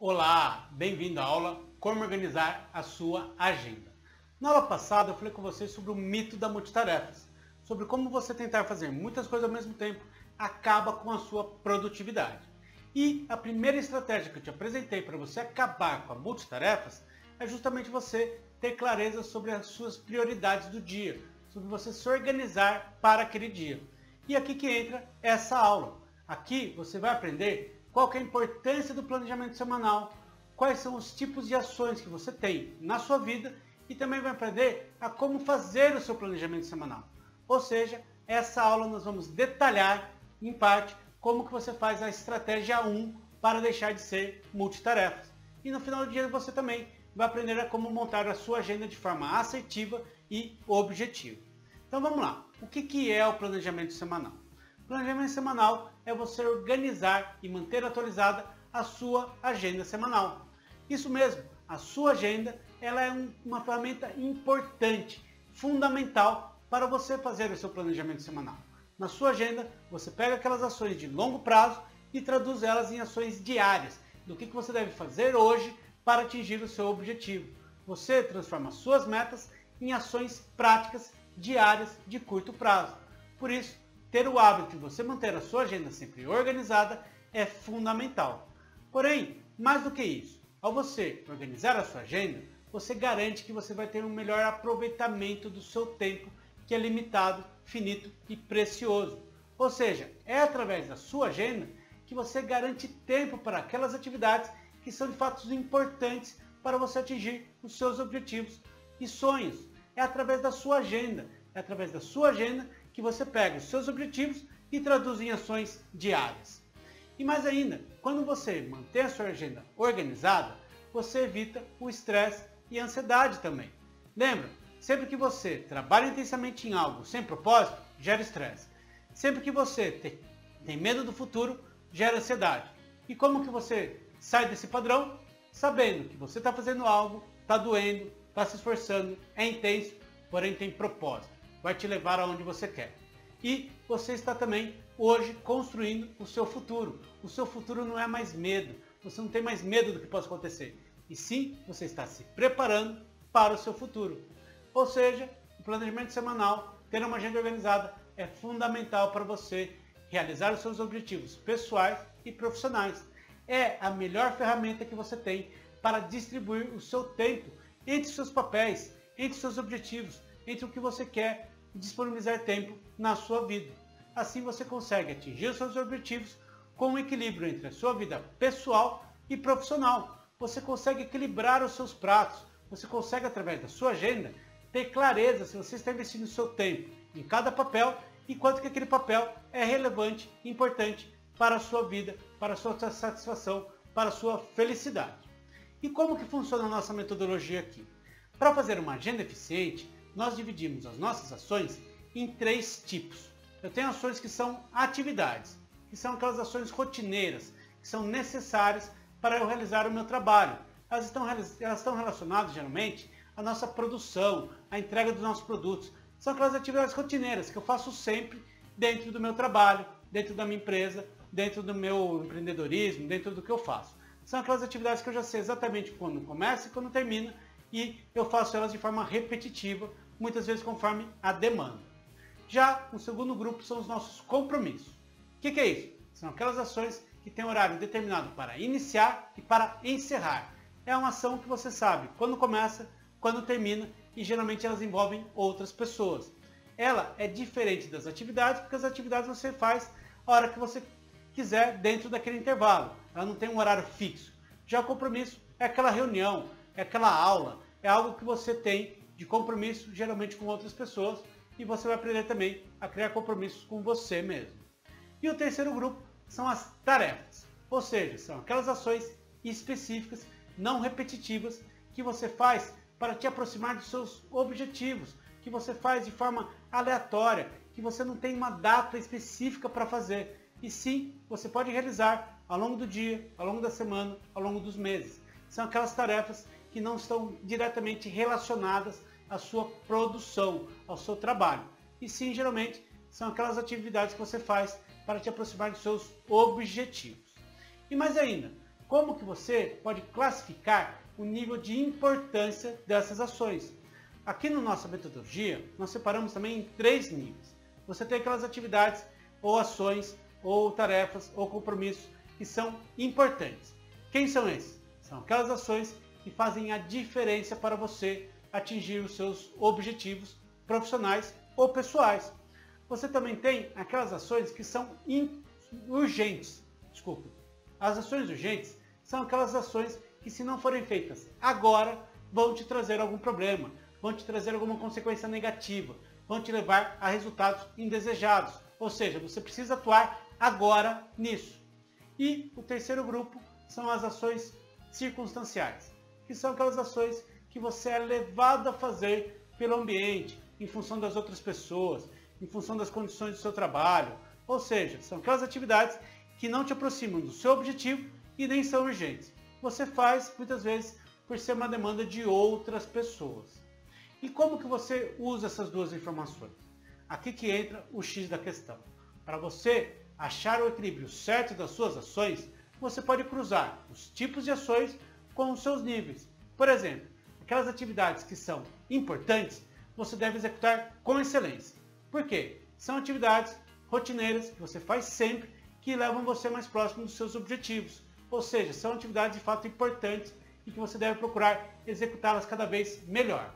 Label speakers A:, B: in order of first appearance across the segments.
A: Olá, bem-vindo à aula Como Organizar a Sua Agenda. Na aula passada eu falei com vocês sobre o mito da multitarefas, sobre como você tentar fazer muitas coisas ao mesmo tempo acaba com a sua produtividade. E a primeira estratégia que eu te apresentei para você acabar com a multitarefas é justamente você ter clareza sobre as suas prioridades do dia, sobre você se organizar para aquele dia. E aqui que entra essa aula. Aqui você vai aprender qual que é a importância do planejamento semanal, quais são os tipos de ações que você tem na sua vida e também vai aprender a como fazer o seu planejamento semanal. Ou seja, essa aula nós vamos detalhar, em parte, como que você faz a estratégia 1 para deixar de ser multitarefas. E no final do dia você também vai aprender a como montar a sua agenda de forma assertiva e objetiva. Então vamos lá. O que é o planejamento semanal? O planejamento semanal é você organizar e manter atualizada a sua agenda semanal. Isso mesmo, a sua agenda ela é uma ferramenta importante, fundamental para você fazer o seu planejamento semanal. Na sua agenda, você pega aquelas ações de longo prazo e traduz elas em ações diárias, do que você deve fazer hoje para atingir o seu objetivo. Você transforma suas metas em ações práticas diárias de curto prazo. Por isso, ter o hábito de você manter a sua agenda sempre organizada é fundamental. Porém, mais do que isso, ao você organizar a sua agenda, você garante que você vai ter um melhor aproveitamento do seu tempo, que é limitado, finito e precioso. Ou seja, é através da sua agenda que você garante tempo para aquelas atividades que são de fato importantes para você atingir os seus objetivos e sonhos. É através da sua agenda. É através da sua agenda que você pega os seus objetivos e traduz em ações diárias. E mais ainda, quando você mantém a sua agenda organizada, você evita o estresse e a ansiedade também. Lembra, sempre que você trabalha intensamente em algo sem propósito, gera estresse. Sempre que você tem medo do futuro, gera ansiedade. E como que você sai desse padrão? Sabendo que você está fazendo algo, está doendo, está se esforçando, é intenso, porém tem propósito. Vai te levar aonde você quer. E você está também hoje construindo o seu futuro. O seu futuro não é mais medo. Você não tem mais medo do que possa acontecer. E sim, você está se preparando para o seu futuro. Ou seja, o planejamento semanal, ter uma agenda organizada é fundamental para você realizar os seus objetivos pessoais e profissionais. É a melhor ferramenta que você tem para distribuir o seu tempo entre os seus papéis, entre os seus objetivos, entre o que você quer e disponibilizar tempo na sua vida. Assim você consegue atingir os seus objetivos com um equilíbrio entre a sua vida pessoal e profissional. Você consegue equilibrar os seus pratos. Você consegue, através da sua agenda, ter clareza se você está investindo o seu tempo em cada papel e quanto que aquele papel é relevante e importante para a sua vida, para a sua satisfação, para a sua felicidade. E como que funciona a nossa metodologia aqui? Para fazer uma agenda eficiente, nós dividimos as nossas ações em 3 tipos. Eu tenho ações que são atividades, que são aquelas ações rotineiras, que são necessárias para eu realizar o meu trabalho. Elas estão relacionadas, geralmente, à nossa produção, à entrega dos nossos produtos. São aquelas atividades rotineiras que eu faço sempre dentro do meu trabalho, dentro da minha empresa, dentro do meu empreendedorismo, dentro do que eu faço. São aquelas atividades que eu já sei exatamente quando começa e quando termina e eu faço elas de forma repetitiva, muitas vezes conforme a demanda. Já o segundo grupo são os nossos compromissos. O que é isso? São aquelas ações que têm horário determinado para iniciar e para encerrar. É uma ação que você sabe quando começa, quando termina e geralmente elas envolvem outras pessoas. Ela é diferente das atividades porque as atividades você faz a hora que você quiser dentro daquele intervalo. Ela não tem um horário fixo. Já o compromisso é aquela reunião, é aquela aula, é algo que você tem de compromisso, geralmente com outras pessoas, e você vai aprender também a criar compromissos com você mesmo. E o terceiro grupo são as tarefas, ou seja, são aquelas ações específicas, não repetitivas, que você faz para te aproximar dos seus objetivos, que você faz de forma aleatória, que você não tem uma data específica para fazer, e sim, você pode realizar ao longo do dia, ao longo da semana, ao longo dos meses. São aquelas tarefas que não estão diretamente relacionadas à sua produção, ao seu trabalho. E sim, geralmente, são aquelas atividades que você faz para te aproximar dos seus objetivos. E mais ainda, como que você pode classificar o nível de importância dessas ações. Aqui na nossa metodologia, nós separamos também em 3 níveis. Você tem aquelas atividades, ou ações, ou tarefas, ou compromissos que são importantes. Quem são esses? São aquelas ações que fazem a diferença para você atingir os seus objetivos profissionais ou pessoais. Você também tem aquelas ações que são urgentes. Desculpa. As ações urgentes são aquelas ações que, se não forem feitas agora, vão te trazer algum problema, vão te trazer alguma consequência negativa, vão te levar a resultados indesejados. Ou seja, você precisa atuar agora nisso. E o terceiro grupo são as ações circunstanciais, que são aquelas ações que você é levado a fazer pelo ambiente, em função das outras pessoas, em função das condições do seu trabalho. Ou seja, são aquelas atividades que não te aproximam do seu objetivo e nem são urgentes. Você faz, muitas vezes, por ser uma demanda de outras pessoas. E como que você usa essas duas informações? Aqui que entra o X da questão. Para você achar o equilíbrio certo das suas ações, você pode cruzar os tipos de ações com os seus níveis. Por exemplo, aquelas atividades que são importantes, você deve executar com excelência. Por quê? São atividades rotineiras que você faz sempre, que levam você mais próximo dos seus objetivos. Ou seja, são atividades de fato importantes e que você deve procurar executá-las cada vez melhor.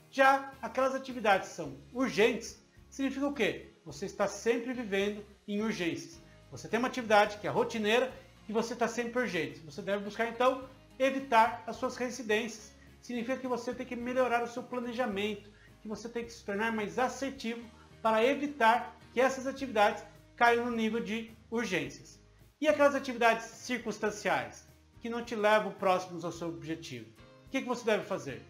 A: Já aquelas atividades que são urgentes, significa o quê? Você está sempre vivendo em urgências. Você tem uma atividade que é rotineira e você está sempre urgente. Você deve buscar então evitar as suas reincidências. Significa que você tem que melhorar o seu planejamento, que você tem que se tornar mais assertivo para evitar que essas atividades caiam no nível de urgências. E aquelas atividades circunstanciais, que não te levam próximos ao seu objetivo? O que você deve fazer?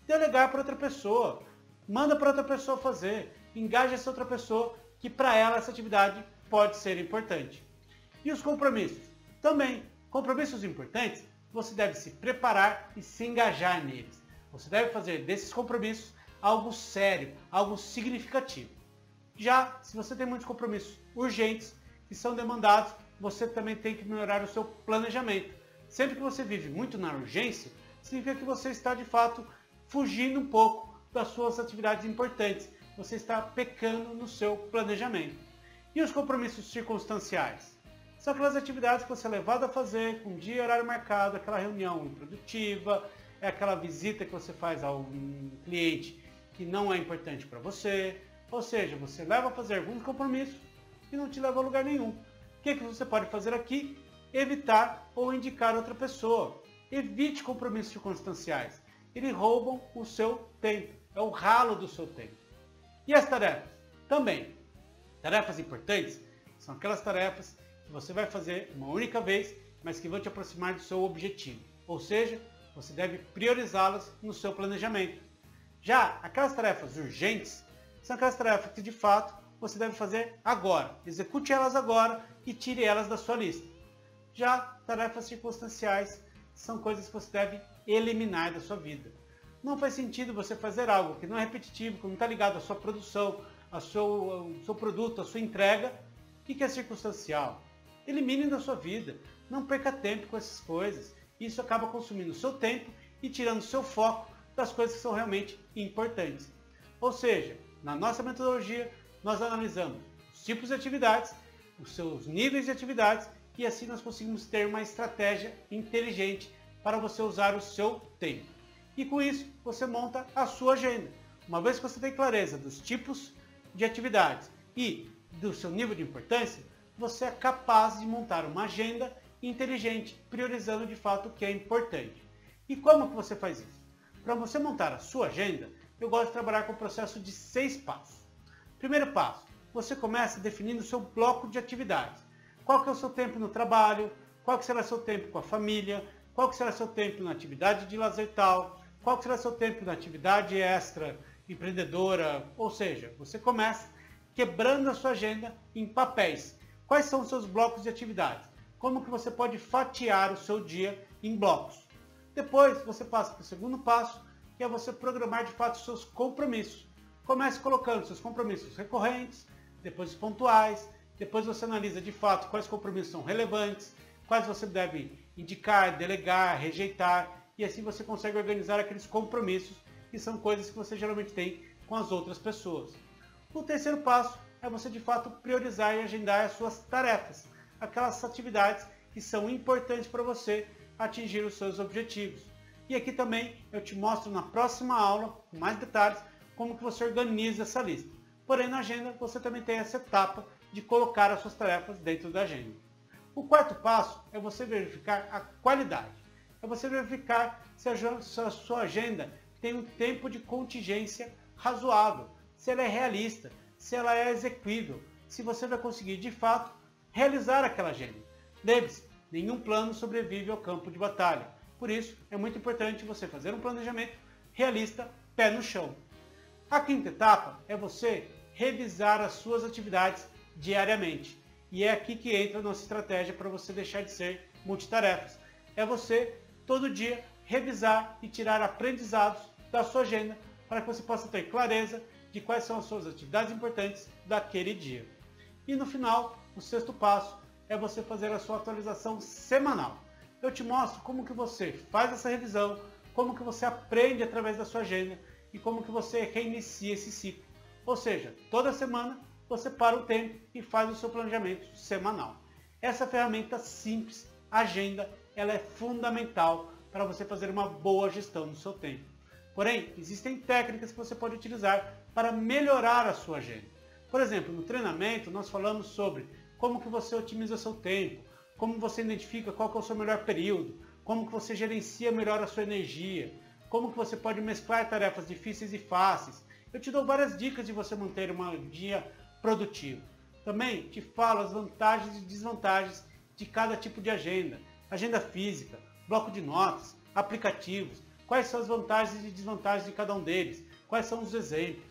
A: Delegar para outra pessoa. Manda para outra pessoa fazer. Engaje essa outra pessoa, que para ela essa atividade pode ser importante. E os compromissos? Também. Compromissos importantes, você deve se preparar e se engajar neles. Você deve fazer desses compromissos algo sério, algo significativo. Já se você tem muitos compromissos urgentes, que são demandados, você também tem que melhorar o seu planejamento. Sempre que você vive muito na urgência, significa que você está de fato fugindo um pouco das suas atividades importantes. Você está pecando no seu planejamento. E os compromissos circunstanciais? São aquelas atividades que você é levado a fazer com dia e horário marcado, aquela reunião improdutiva, é aquela visita que você faz a um cliente que não é importante para você. Ou seja, você leva a fazer alguns compromissos que não te levam a lugar nenhum. O que você pode fazer aqui? Evitar ou indicar outra pessoa. Evite compromissos circunstanciais. Eles roubam o seu tempo. É o ralo do seu tempo. E as tarefas? Também. Tarefas importantes são aquelas tarefas que você vai fazer uma única vez, mas que vão te aproximar do seu objetivo. Ou seja, você deve priorizá-las no seu planejamento. Já aquelas tarefas urgentes são aquelas tarefas que de fato você deve fazer agora. Execute elas agora e tire elas da sua lista. Já tarefas circunstanciais são coisas que você deve eliminar da sua vida. Não faz sentido você fazer algo que não é repetitivo, que não está ligado à sua produção, ao seu produto, à sua entrega, e que é circunstancial. Elimine da sua vida. Não perca tempo com essas coisas. Isso acaba consumindo o seu tempo e tirando o seu foco das coisas que são realmente importantes. Ou seja, na nossa metodologia, nós analisamos os tipos de atividades, os seus níveis de atividades, e assim nós conseguimos ter uma estratégia inteligente para você usar o seu tempo. E com isso, você monta a sua agenda. Uma vez que você tem clareza dos tipos de atividades e do seu nível de importância, você é capaz de montar uma agenda inteligente, priorizando de fato o que é importante. E como que você faz isso? Para você montar a sua agenda, eu gosto de trabalhar com o processo de 6 passos. Primeiro passo, você começa definindo o seu bloco de atividades. Qual que é o seu tempo no trabalho, qual que será o seu tempo com a família, qual que será o seu tempo na atividade de lazer tal, qual que será o seu tempo na atividade extra, empreendedora, ou seja, você começa quebrando a sua agenda em papéis. Quais são os seus blocos de atividades? Como que você pode fatiar o seu dia em blocos? Depois você passa para o segundo passo, que é você programar de fato os seus compromissos. Comece colocando seus compromissos recorrentes, depois os pontuais, depois você analisa de fato quais compromissos são relevantes, quais você deve indicar, delegar, rejeitar, e assim você consegue organizar aqueles compromissos que são coisas que você geralmente tem com as outras pessoas. O terceiro passo é você de fato priorizar e agendar as suas tarefas, aquelas atividades que são importantes para você atingir os seus objetivos. E aqui também eu te mostro na próxima aula, com mais detalhes, como que você organiza essa lista. Porém, na agenda você também tem essa etapa de colocar as suas tarefas dentro da agenda. O quarto passo é você verificar a qualidade. É você verificar se a sua agenda tem um tempo de contingência razoável, se ela é realista, se ela é execuível, se você vai conseguir de fato realizar aquela agenda. Lembre-se, nenhum plano sobrevive ao campo de batalha. Por isso, é muito importante você fazer um planejamento realista, pé no chão. A quinta etapa é você revisar as suas atividades diariamente. E é aqui que entra a nossa estratégia para você deixar de ser multitarefas. É você, todo dia, revisar e tirar aprendizados da sua agenda para que você possa ter clareza de quais são as suas atividades importantes daquele dia. E no final, o sexto passo é você fazer a sua atualização semanal. Eu te mostro como que você faz essa revisão, como que você aprende através da sua agenda e como que você reinicia esse ciclo. Ou seja, toda semana você para o tempo e faz o seu planejamento semanal. Essa ferramenta simples, agenda, ela é fundamental para você fazer uma boa gestão do seu tempo. Porém, existem técnicas que você pode utilizar para melhorar a sua agenda. Por exemplo, no treinamento nós falamos sobre como que você otimiza seu tempo, como você identifica qual que é o seu melhor período, como que você gerencia melhor a sua energia, como que você pode mesclar tarefas difíceis e fáceis. Eu te dou várias dicas de você manter um dia produtivo. Também te falo as vantagens e desvantagens de cada tipo de agenda. Agenda física, bloco de notas, aplicativos, quais são as vantagens e desvantagens de cada um deles, quais são os exemplos.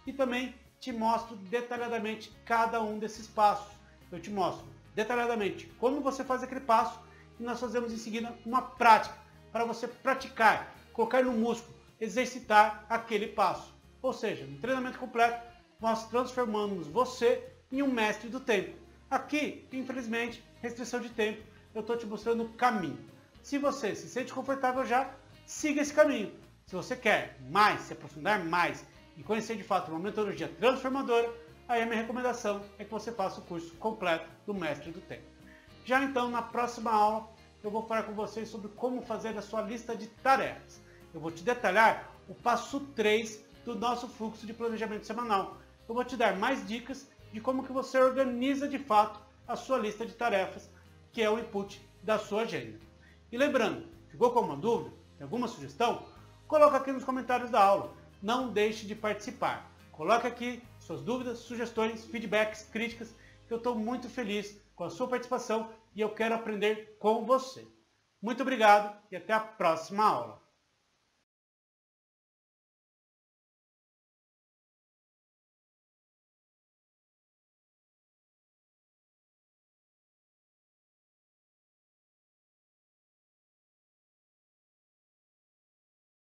A: E também te mostro detalhadamente cada um desses passos. Eu te mostro detalhadamente como você faz aquele passo e nós fazemos em seguida uma prática para você praticar, colocar no músculo, exercitar aquele passo. Ou seja, no treinamento completo, nós transformamos você em um mestre do tempo. Aqui, infelizmente, restrição de tempo, eu estou te mostrando o caminho. Se você se sente confortável já, siga esse caminho. Se você quer mais, se aprofundar mais e conhecer de fato uma metodologia transformadora, aí a minha recomendação é que você faça o curso completo do Mestre do Tempo. Já então, na próxima aula, eu vou falar com vocês sobre como fazer a sua lista de tarefas. Eu vou te detalhar o passo 3 do nosso fluxo de planejamento semanal. Eu vou te dar mais dicas de como que você organiza de fato a sua lista de tarefas, que é o input da sua agenda. E lembrando, ficou com alguma dúvida, tem alguma sugestão? Coloca aqui nos comentários da aula. Não deixe de participar. Coloque aqui suas dúvidas, sugestões, feedbacks, críticas, que eu estou muito feliz com a sua participação e eu quero aprender com você. Muito obrigado e até a próxima aula.